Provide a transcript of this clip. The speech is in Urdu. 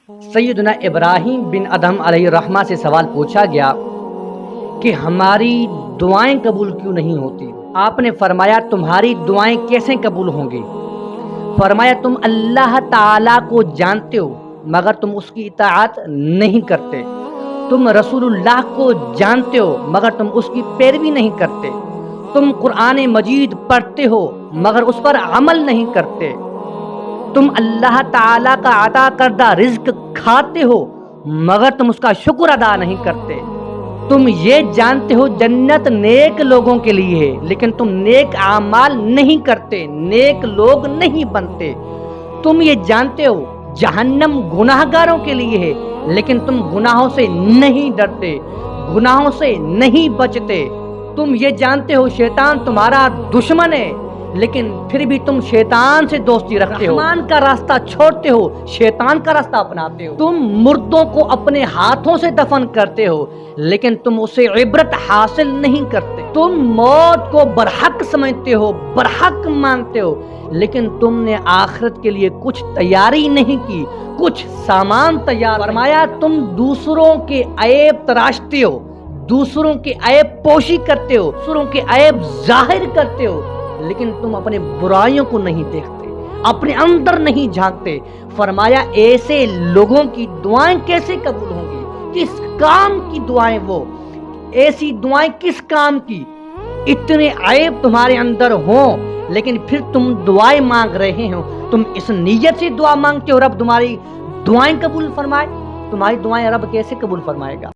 سیدنا ابراہیم بن ادہم علیہ الرحمہ سے سوال پوچھا گیا کہ ہماری دعائیں قبول کیوں نہیں ہوتی؟ آپ نے فرمایا تمہاری دعائیں کیسے قبول ہوں گی؟ فرمایا تم اللہ تعالیٰ کو جانتے ہو مگر تم اس کی اطاعت نہیں کرتے، تم رسول اللہ کو جانتے ہو مگر تم اس کی پیروی نہیں کرتے، تم قرآن مجید پڑھتے ہو مگر اس پر عمل نہیں کرتے، تم اللہ تعالیٰ کا عطا کردہ رزق کھاتے ہو مگر تم اس کا شکر ادا نہیں کرتے، تم یہ جانتے ہو جنت نیک لوگوں کے لیے ہے لیکن تم نیک اعمال نہیں کرتے، نیک لوگ نہیں بنتے، تم یہ جانتے ہو جہنم گناہ گاروں کے لیے ہے لیکن تم گناہوں سے نہیں ڈرتے، گناہوں سے نہیں بچتے، تم یہ جانتے ہو شیطان تمہارا دشمن ہے لیکن پھر بھی تم شیطان سے دوستی رکھتے ہو، رحمان کا راستہ چھوڑتے ہو، شیطان کا راستہ اپناتے ہو، تم مردوں کو اپنے ہاتھوں سے دفن کرتے ہو لیکن تم اسے عبرت حاصل نہیں کرتے، تم موت کو برحق سمجھتے ہو، برحق مانتے ہو لیکن تم نے آخرت کے لیے کچھ تیاری نہیں کی، کچھ سامان تیار۔ فرمایا تم دوسروں کے عیب تراشتے ہو، دوسروں کے عیب پوشی کرتے ہو، دوسروں کے عیب ظاہر کرتے ہو لیکن تم اپنے برائیوں کو نہیں دیکھتے، اپنے اندر نہیں جھانکتے۔ فرمایا ایسے لوگوں کی دعائیں کیسے قبول ہوں گی؟ کس کام کی دعائیں؟ وہ ایسی دعائیں کس کام کی؟ اتنے عیب تمہارے اندر ہوں لیکن پھر تم دعائیں مانگ رہے ہو، تم اس نیت سے دعا مانگتے ہو رب تمہاری دعائیں قبول فرمائے؟ تمہاری دعائیں رب کیسے قبول فرمائے گا؟